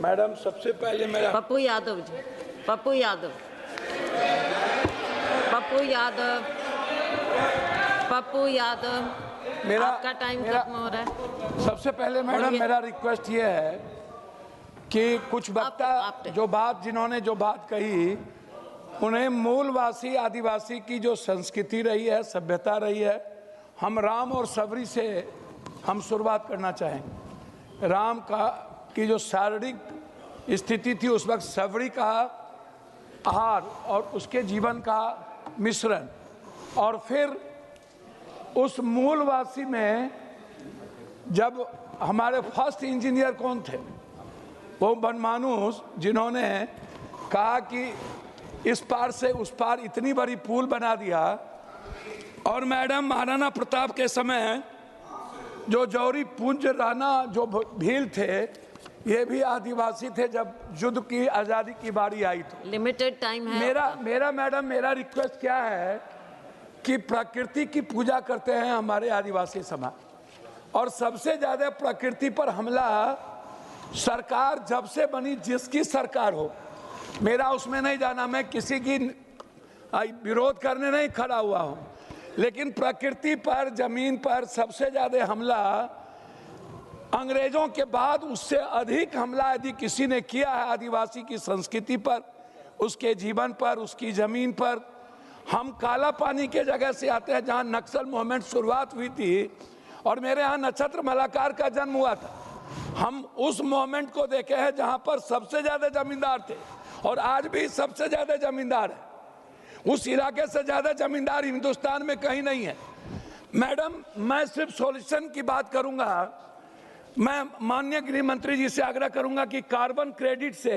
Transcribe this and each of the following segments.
Madam सबसे पहले मेरा पप्पू यादव जी, पप्पू यादव, पप्पू यादव, पप्पू यादव, मेरा आपका टाइम खत्म हो रहा है। सबसे पहले मैडम मेरा रिक्वेस्ट ये है कि कुछ वक्ता जिन्होंने जो बात कही, उन्हें मूलवासी आदिवासी की जो संस्कृति रही है, सभ्यता रही है, हम राम और सबरी से हम शुरुआत करना चाहेंगे। राम की जो शारीरिक स्थिति थी उस वक्त सबरी का आहार और उसके जीवन का मिश्रण, और फिर उस मूलवासी में जब हमारे फर्स्ट इंजीनियर कौन थे, वो बनमानुस, जिन्होंने कहा कि इस पार से उस पार इतनी बड़ी पुल बना दिया। और मैडम महाराणा प्रताप के समय जो जौहरी पुंज राणा जो भील थे, ये भी आदिवासी थे जब युद्ध की आज़ादी की बारी आई। तो लिमिटेड टाइम है। मेरा रिक्वेस्ट क्या है कि प्रकृति की पूजा करते हैं हमारे आदिवासी समाज, और सबसे ज़्यादा प्रकृति पर हमला सरकार जब से बनी, जिसकी सरकार हो, मेरा उसमें नहीं जाना, मैं किसी की विरोध करने नहीं खड़ा हुआ हूँ, लेकिन प्रकृति पर, जमीन पर सबसे ज़्यादा हमला अंग्रेजों के बाद, उससे अधिक हमला यदि किसी ने किया है आदिवासी की संस्कृति पर, उसके जीवन पर, उसकी ज़मीन पर। हम काला पानी के जगह से आते हैं जहाँ नक्सल मूवमेंट शुरुआत हुई थी, और मेरे यहाँ नक्षत्र मलाकार का जन्म हुआ था। हम उस मूवमेंट को देखे हैं जहाँ पर सबसे ज़्यादा जमींदार थे, और आज भी सबसे ज़्यादा जमींदार है। उस इलाके से ज़्यादा जमींदार हिंदुस्तान में कहीं नहीं है। मैडम, मैं सिर्फ सॉल्यूशन की बात करूँगा। मैं माननीय गृह मंत्री जी से आग्रह करूँगा कि कार्बन क्रेडिट से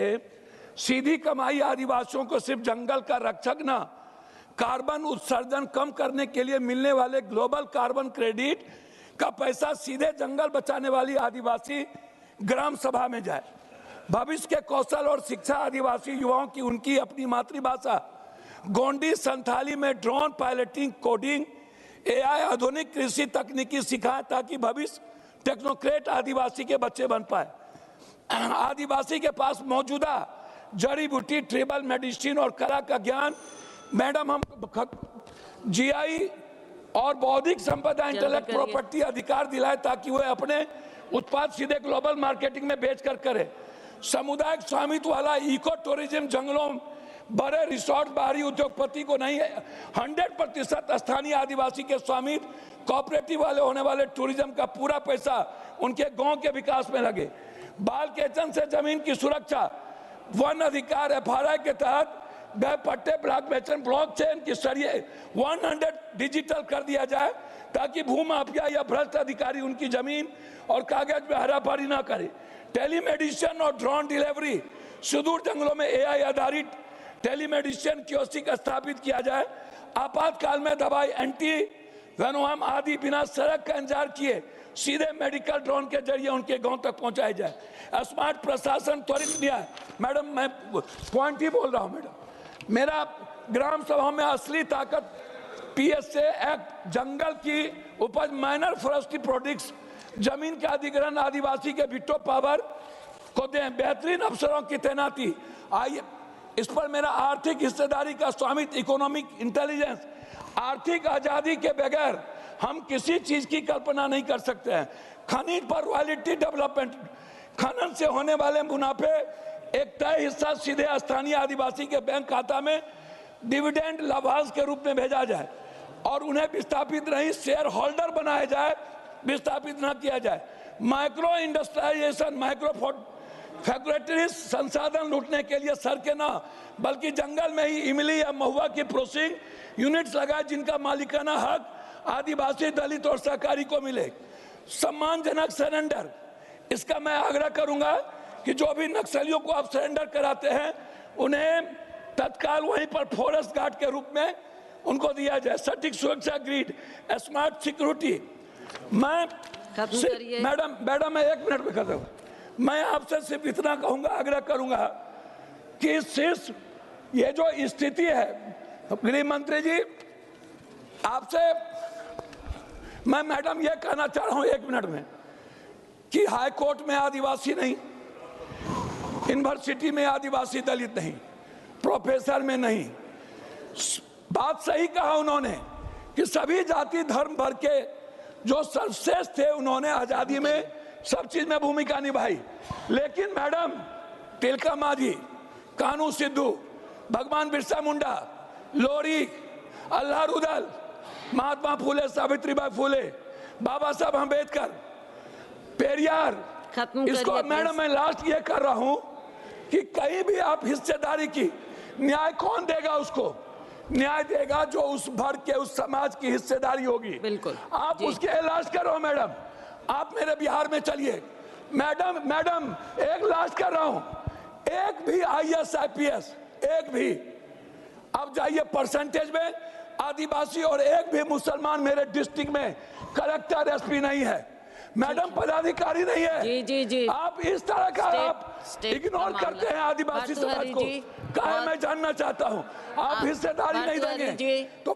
सीधी कमाई आदिवासियों को सिर्फ जंगल का रक्षक न, कार्बन उत्सर्जन कम करने के लिए मिलने वाले ग्लोबल कार्बन क्रेडिट का पैसा सीधे जंगल बचाने वाली आदिवासी ग्राम सभा में जाए। भविष्य के कौशल और शिक्षा आदिवासी युवाओं की उनकी अपनी मातृभाषा गोंडी संथाली में ड्रोन पायलटिंग, कोडिंग, एआई, आधुनिक कृषि तकनीकी सिखाएं ताकि भविष्य टेक्नोक्रेट आदिवासी के बच्चे बन पाए। आदिवासी के पास मौजूदा जड़ी बूटी, ट्रिबल मेडिसिन और कला का ज्ञान, मैडम, हम जीआई और बौद्धिक संपदा, इंटेलेक्ट प्रॉपर्टी अधिकार दिलाए ताकि वह अपने उत्पाद सीधे ग्लोबल मार्केटिंग में बेचकर करे। सामुदायिक स्वामित्व वाला इको टूरिज्म, जंगलों, बड़े रिसोर्ट, बाहरी उद्योगपति को नहीं, 100% स्थानीय आदिवासी के स्वामित्व, कोऑपरेटिव वाले होने वाले टूरिज्म का पूरा पैसा उनके गांव के विकास में लगे। बाल केचन से जमीन की सुरक्षा, वन अधिकार एफआरआई के तहत गए पट्टे, ब्लॉकचेन के जरिए 100 डिजिटल कर दिया जाए ताकि भूमाफिया या भ्रष्ट अधिकारी उनकी जमीन और कागज में हराफारी ना करे। टेलीमेडिसिन और ड्रोन डिलीवरी, सुदूर जंगलों में एआई आधारित टेलीमेडिसिन कियोस्क स्थापित किया जाए। आपातकाल में दवाई, एंटी वेनोम आदि बिना सड़क का इंतजार किए सीधे मेडिकल ड्रोन के जरिए उनके गांव तक पहुंचाई जाए। स्मार्ट प्रशासन, त्वरित न्याय। मैडम, मैं पॉइंट ही बोल रहा हूं। मैडम, मेरा ग्राम सभा में असली ताकत पीएसए एक्ट, जंगल की उपज, माइनर फॉरेस्ट्री प्रोडक्ट्स, जमीन के अधिग्रहण, आदिवासी के विटो पावर को दें, बेहतरीन अफसरों की तैनाती। आइए, इस पर मेरा आर्थिक हिस्सेदारी का स्वामित्व, इकोनॉमिक इंटेलिजेंस। आर्थिक आजादी के बगैर हम किसी चीज की कल्पना नहीं कर सकते हैं। खनिज पर रॉयल्टी डेवलपमेंट, खनन से होने वाले मुनाफे एक तय हिस्सा सीधे स्थानीय आदिवासी के बैंक खाता में डिविडेंड लाभांश के रूप में भेजा जाए, और उन्हें विस्थापित नहीं, शेयर होल्डर बनाया जाए, विस्थापित न किया जाए। माइक्रो इंडस्ट्रियलाइजेशन, माइक्रो फैक्ट्रीज संसाधन लूटने के लिए सड़कें न, बल्कि जंगल में ही इमली या महुआ की प्रोसेसिंग यूनिट्स लगाए जिनका मालिकाना हक आदिवासी, दलित और सहकारी को मिले। सम्मानजनक सरेंडर, इसका मैं आग्रह करूंगा कि जो भी नक्सलियों को आप सरेंडर कराते हैं उन्हें तत्काल वहीं पर फॉरेस्ट गार्ड के रूप में उनको दिया जाए। सटीक सुरक्षा ग्रिड, स्मार्ट सिक्योरिटी। मैडम मैं 1 मिनट में कर दूँ। मैं आपसे सिर्फ इतना कहूंगा, आग्रह करूंगा कि सिर्फ ये जो स्थिति है, गृह मंत्री जी आपसे मैं मैडम ये कहना चाह रहा हूं 1 मिनट में कि हाई कोर्ट में आदिवासी नहीं, यूनिवर्सिटी में आदिवासी दलित नहीं, प्रोफेसर में नहीं। बात सही कहा उन्होंने कि सभी जाति धर्म भर के जो सर्वश्रेष्ठ थे उन्होंने आजादी में सब चीज में भूमिका निभाई। लेकिन मैडम तिलका मांझी, कानू सिद्धू, भगवान बिरसा मुंडा, लोरी, अल्लाह रुदल, महात्मा फूले, सावित्रीबाई फूले, बाबा साहब अम्बेडकर, पेरियार, इसको मैडम मैं लास्ट ये कर रहा हूं कि कहीं भी आप हिस्सेदारी की न्याय कौन देगा? उसको न्याय देगा जो उस भर के उस समाज की हिस्सेदारी होगी। बिल्कुल आप उसके इलाज करो मैडम। आप मेरे बिहार में चलिए मैडम एक लास्ट कर रहा हूं, एक भी IAS IPS एक भी, अब जाइए परसेंटेज में आदिवासी और एक भी मुसलमान मेरे डिस्ट्रिक्ट में कलेक्टर SP नहीं है मैडम, पदाधिकारी नहीं है। जी जी जी, आप इस तरह का आप इग्नोर करते हैं आदिवासी समाज को। कहा मैं जानना चाहता हूं, आप हिस्सेदारी नहीं देंगे तो